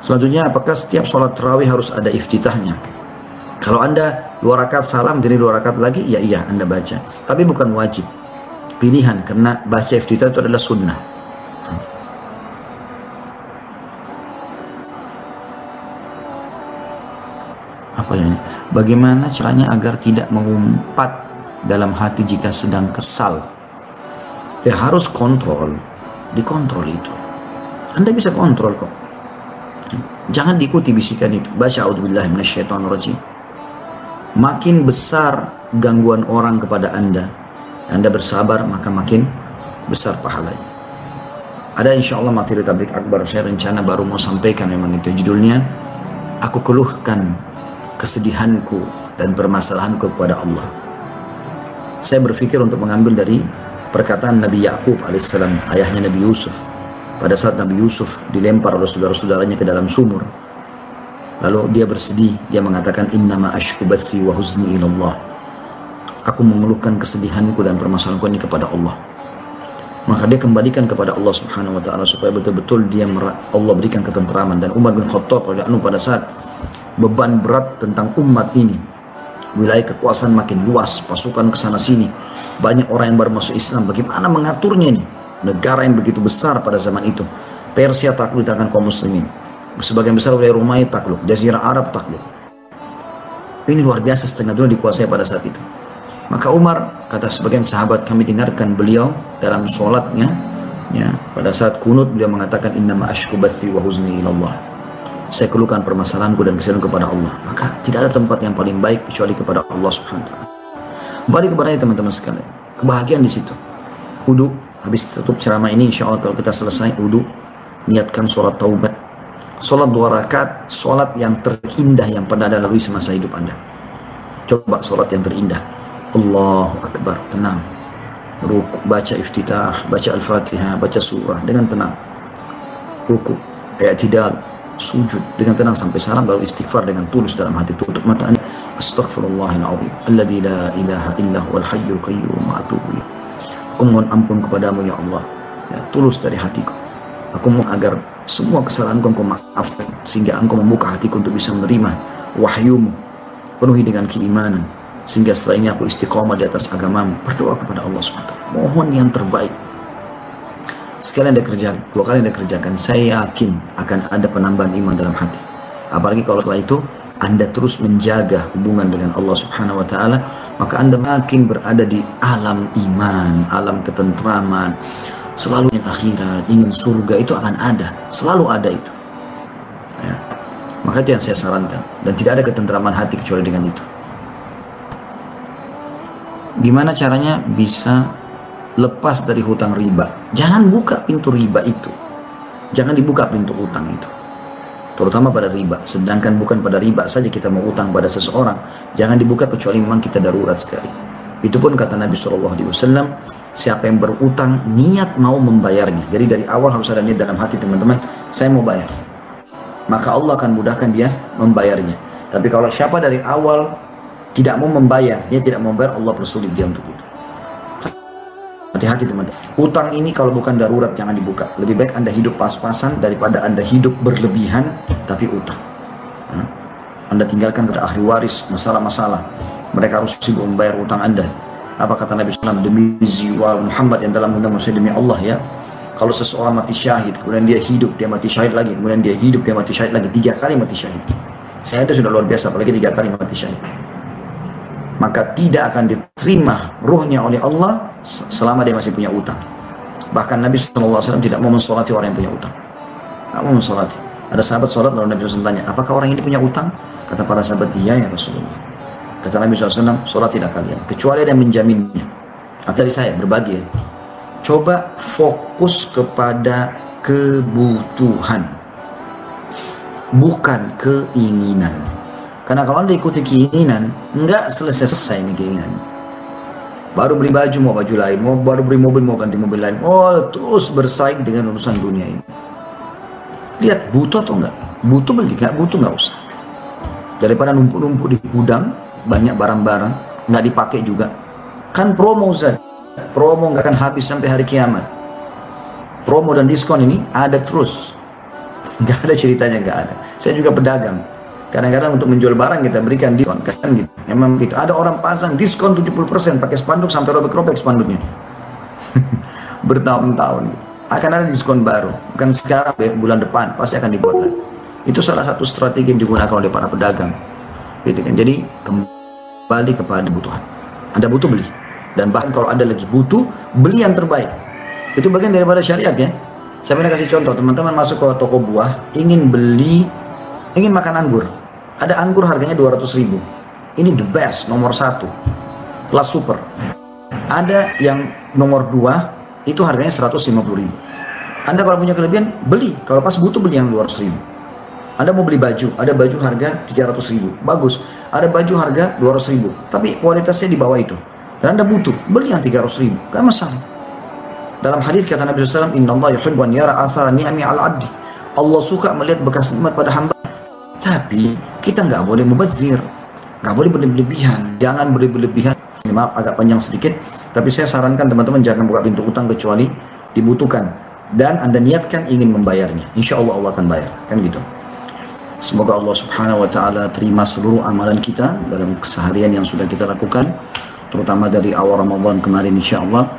Selanjutnya, apakah setiap sholat tarawih harus ada iftitahnya? Kalau Anda 2 rakaat salam, jadi 2 rakaat lagi, ya iya Anda baca. Tapi bukan wajib. Pilihan, karena baca iftitah itu adalah sunnah. Apa ya? Bagaimana caranya agar tidak mengumpat dalam hati jika sedang kesal? Ya harus kontrol. Dikontrol itu. Anda bisa kontrol kok. Jangan diikuti bisikan itu. Baca a'udzubillahi minasyaitonirrajim. Makin besar gangguan orang kepada Anda bersabar, maka makin besar pahalanya. Ada insya Allah materi tablik akbar, saya rencana baru mau sampaikan, memang itu judulnya, aku keluhkan kesedihanku dan permasalahanku kepada Allah. Saya berpikir untuk mengambil dari perkataan Nabi Yakub alaihissalam, ayahnya Nabi Yusuf. Pada saat Nabi Yusuf dilempar oleh saudara-saudaranya ke dalam sumur, lalu dia bersedih, dia mengatakan, innama ashku bathi wa huzni ilallah. Aku mengeluhkan kesedihanku dan permasalahanku ini kepada Allah. Maka dia kembalikan kepada Allah subhanahu wa ta'ala, supaya betul-betul Allah berikan ketenteraman. Dan Umar bin Khattab pada saat beban berat tentang umat ini, wilayah kekuasaan makin luas, pasukan kesana sini, banyak orang yang baru masuk Islam, bagaimana mengaturnya ini? Negara yang begitu besar pada zaman itu. Persia takluk di tangan kaum muslimin, sebagian besar wilayah Romawi takluk, Jazirah Arab takluk. Ini luar biasa, setengah dunia dikuasai pada saat itu. Maka Umar, kata sebagian sahabat, kami dengarkan beliau dalam sholatnya, ya, pada saat kunut beliau mengatakan, innama ashku bathi wa huzni ilallah. Saya keluhkan permasalahanku dan kesedihanku kepada Allah. Maka tidak ada tempat yang paling baik kecuali kepada Allah subhanahu wa ta'ala. Kembali kepadanya teman-teman sekalian, kebahagiaan di situ. Wudu, habis tutup ceramah ini, insya Allah kalau kita selesai wudu, niatkan sholat taubat. Sholat 2 rakaat, sholat yang terindah yang pernah Anda lalui semasa hidup Anda. Coba sholat yang terindah. Allahu Akbar, tenang. Ruku, baca iftitah, baca al-fatihah, baca surah dengan tenang. Ruku, i'tidal, sujud dengan tenang sampai salam, baru istighfar dengan tulus dalam hati, tutup mata Anda. Astaghfirullahaladzim, alladzi la ilaha illa huwal hayyul qayyum wa atubu ilaih. Aku mohon ampun kepadamu ya Allah, ya, tulus dari hatiku. Aku mohon agar semua kesalahanku Engkau maafkan, sehingga Engkau membuka hatiku untuk bisa menerima wahyumu, penuhi dengan keimanan, sehingga setelah ini aku istiqomah di atas agamamu. Berdoa kepada Allah SWT, mohon yang terbaik. Sekali Anda kerjakan, 2 kali Anda kerjakan, saya yakin akan ada penambahan iman dalam hati. Apalagi kalau setelah itu Anda terus menjaga hubungan dengan Allah Subhanahu wa ta'ala, maka Anda makin berada di alam iman, alam ketentraman. Selalu ingin akhirat, ingin surga, itu akan ada, selalu ada itu, ya. Maka itu yang saya sarankan, dan tidak ada ketentraman hati kecuali dengan itu. Gimana caranya bisa lepas dari hutang riba? Jangan buka pintu riba itu, jangan dibuka pintu utang itu, terutama pada riba. Sedangkan bukan pada riba saja kita mau utang pada seseorang, jangan dibuka kecuali memang kita darurat sekali. Itu pun kata Nabi SAW, siapa yang berutang niat mau membayarnya, jadi dari awal harus ada niat dalam hati, teman-teman, saya mau bayar, maka Allah akan mudahkan dia membayarnya. Tapi kalau siapa dari awal tidak mau membayar, dia tidak mau membayar, Allah persulit dia untuk itu. Hati-hati teman-teman, utang ini kalau bukan darurat jangan dibuka. Lebih baik Anda hidup pas-pasan daripada Anda hidup berlebihan tapi utang. Anda tinggalkan kepada ahli waris masalah-masalah, mereka harus sibuk membayar utang Anda. Apa kata Nabi SAW, demi jiwa Muhammad yang dalam undang saya demi Allah, ya, kalau seseorang mati syahid, kemudian dia hidup, dia mati syahid lagi, kemudian dia hidup, dia mati syahid lagi, 3 kali mati syahid. Saya itu sudah luar biasa, apalagi 3 kali mati syahid. Maka tidak akan diterima ruhnya oleh Allah selama dia masih punya utang. Bahkan Nabi SAW tidak mau mensolati orang yang punya utang. Tidak mau mensolati. Ada sahabat sholat, lalu Nabi SAW tanya, apakah orang ini punya utang? Kata para sahabat, iya ya Rasulullah. Kata Nabi SAW, sholat tidak kalian, kecuali ada yang menjaminnya. Atau dari saya, berbagi ya. Coba fokus kepada kebutuhan, bukan keinginan. Karena kalau Anda ikuti keinginan, enggak selesai-selesai ini keinginan. Baru beli baju, mau baju lain, baru beli mobil, mau ganti mobil lain. Oh, terus bersaing dengan urusan dunia ini. Lihat, butuh atau enggak? Butuh beli, enggak butuh enggak usah. Daripada numpuk-numpuk di gudang, banyak barang-barang, enggak dipakai juga. Kan promo Ustaz. Promo enggak akan habis sampai hari kiamat. Promo dan diskon ini ada terus. Nggak ada ceritanya, nggak ada. Saya juga pedagang. Kadang-kadang untuk menjual barang kita berikan diskon, kan gitu. Memang gitu. Ada orang pasang diskon 70% pakai spanduk sampai robek-robek spanduknya. Bertahun-tahun gitu. Akan ada diskon baru. Bukan sekarang, bulan depan pasti akan dibuat lagi. Itu salah satu strategi yang digunakan oleh para pedagang. Gitu kan. Jadi kembali kepada kebutuhan. Anda butuh, beli. Dan bahkan kalau Anda lagi butuh, beli yang terbaik. Itu bagian daripada syariat ya. Saya pernah kasih contoh, teman-teman masuk ke toko buah, ingin makan anggur. Ada anggur harganya 200.000. Ini the best, nomor 1, kelas super. Ada yang nomor 2, itu harganya 150.000. Anda kalau punya kelebihan, beli. Kalau pas butuh, beli yang 200.000. Anda mau beli baju, ada baju harga 300.000, bagus. Ada baju harga 200.000, tapi kualitasnya di bawah itu. Dan Anda butuh, beli yang 300.000, gak masalah. Dalam hadis kata Nabi SAW, Inna Allah yuhibbu an yara athara ni'ami al-abdi. Allah suka melihat bekas nikmat pada hamba. Tapi kita nggak boleh mubazir, nggak boleh berlebihan, jangan berlebihan. Ini maaf agak panjang sedikit, tapi saya sarankan teman-teman jangan buka pintu utang kecuali dibutuhkan dan Anda niatkan ingin membayarnya. Insya Allah Allah akan bayar, kan gitu. Semoga Allah Subhanahu Wa Taala terima seluruh amalan kita dalam keseharian yang sudah kita lakukan, terutama dari awal Ramadan kemarin insya Allah,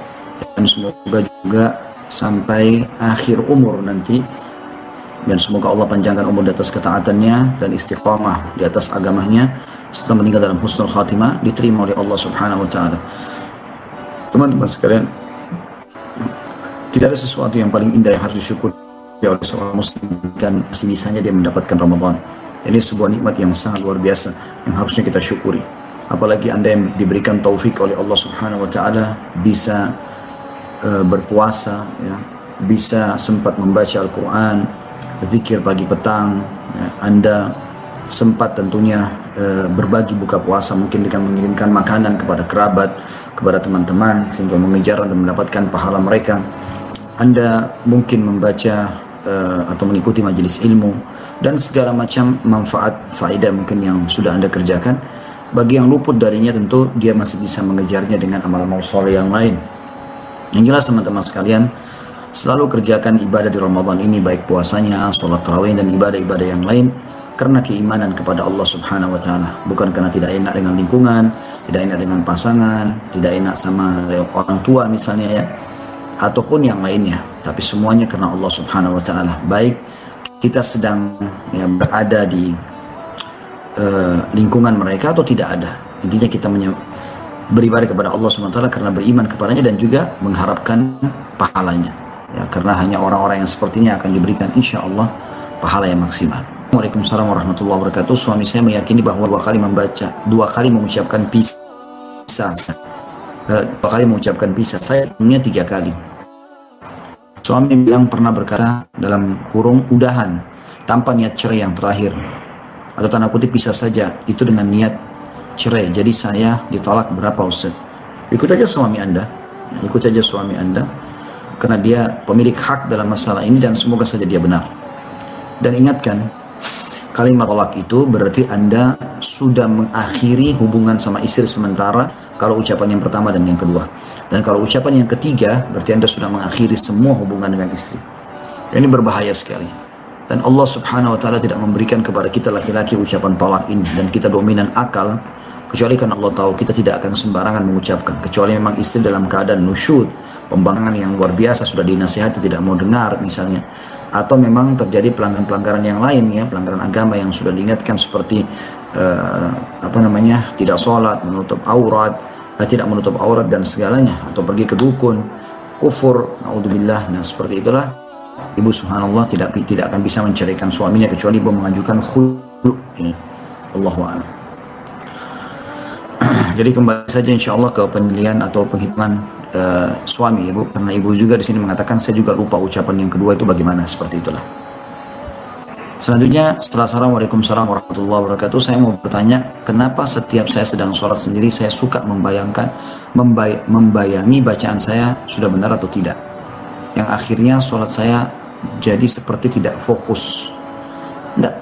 dan semoga juga sampai akhir umur nanti. Dan semoga Allah panjangkan umur di atas ketaatannya dan istiqamah di atas agamanya setelah meninggal dalam husnul khatimah, diterima oleh Allah Subhanahu Wa Taala. Teman-teman sekalian, tidak ada sesuatu yang paling indah yang harus disyukuri oleh seorang muslim kan sebisanya dia mendapatkan Ramadan. Ini sebuah nikmat yang sangat luar biasa yang harusnya kita syukuri. Apalagi Anda yang diberikan taufik oleh Allah Subhanahu Wa Taala bisa berpuasa, ya, bisa sempat membaca Al-Quran, zikir pagi petang, ya, Anda sempat tentunya berbagi buka puasa mungkin dengan mengirimkan makanan kepada kerabat, kepada teman-teman sehingga mengejar dan mendapatkan pahala mereka. Anda mungkin membaca atau mengikuti majelis ilmu dan segala macam manfaat faedah mungkin yang sudah Anda kerjakan. Bagi yang luput darinya tentu dia masih bisa mengejarnya dengan amal-amal soleh yang lain. Yang jelas teman-teman sekalian, selalu kerjakan ibadah di Ramadan ini, baik puasanya, sholat tarawih dan ibadah-ibadah yang lain, karena keimanan kepada Allah Subhanahu Wa Taala, bukan karena tidak enak dengan lingkungan, tidak enak dengan pasangan, tidak enak sama orang tua misalnya ya, ataupun yang lainnya, tapi semuanya karena Allah Subhanahu Wa Taala. Baik kita sedang ya, berada di lingkungan mereka atau tidak ada, intinya kita beribadah kepada Allah Subhanahu Wa Taala karena beriman kepadanya dan juga mengharapkan pahalanya. Ya, karena hanya orang-orang yang sepertinya akan diberikan insya Allah pahala yang maksimal. Waalaikumsalam warahmatullahi wabarakatuh. Suami saya meyakini bahwa dua kali mengucapkan pisah. Saya punya 3 kali. Suami bilang pernah berkata dalam kurung udahan tanpa niat cerai yang terakhir, atau tanda kutip pisah saja itu dengan niat cerai. Jadi saya ditolak berapa Ustaz? Ikut aja suami Anda, ikut aja suami Anda. Karena dia pemilik hak dalam masalah ini dan semoga saja dia benar. Dan ingatkan, kalimat tolak itu berarti Anda sudah mengakhiri hubungan sama istri sementara kalau ucapan yang pertama dan yang kedua. Dan kalau ucapan yang ketiga berarti Anda sudah mengakhiri semua hubungan dengan istri. Ini berbahaya sekali. Dan Allah Subhanahu Wa Taala tidak memberikan kepada kita laki-laki ucapan tolak ini, dan kita dominan akal kecuali karena Allah tahu kita tidak akan sembarangan mengucapkan, kecuali memang istri dalam keadaan nusyud, pembangangan yang luar biasa, sudah dinasihati tidak mau dengar misalnya, atau memang terjadi pelanggaran-pelanggaran yang lain ya, pelanggaran agama yang sudah diingatkan seperti tidak sholat, menutup aurat, tidak menutup aurat dan segalanya, atau pergi ke dukun, kufur, naudzubillah. Nah seperti itulah ibu subhanallah tidak akan bisa menceraikan suaminya kecuali ibu mengajukan khulu ini. Allahu a'lam. Jadi kembali saja insya Allah ke penilaian atau penghitungan suami ibu, karena ibu juga di sini mengatakan saya juga lupa ucapan yang kedua itu bagaimana, seperti itulah. Selanjutnya setelah Assalamualaikum warahmatullahi wabarakatuh, saya mau bertanya, kenapa setiap saya sedang sholat sendiri saya suka membayangi bacaan saya sudah benar atau tidak, yang akhirnya sholat saya jadi seperti tidak fokus.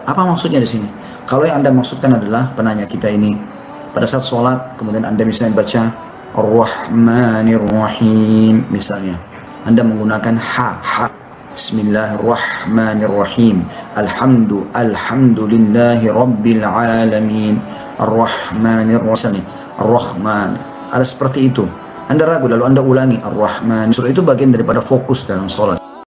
Apa maksudnya di sini? Kalau yang Anda maksudkan adalah penanya kita ini pada saat sholat, kemudian Anda misalnya baca Ar-Rahmanir Rahim misalnya, Anda menggunakan ha Bismillahirrahmanirrahim. Alhamdulillahi rabbil alamin. Ar-Rahmanir-Rahim. Ar-Rahman. Ada seperti itu. Anda ragu lalu Anda ulangi Ar-Rahman. Surah itu bagian daripada fokus dalam sholat.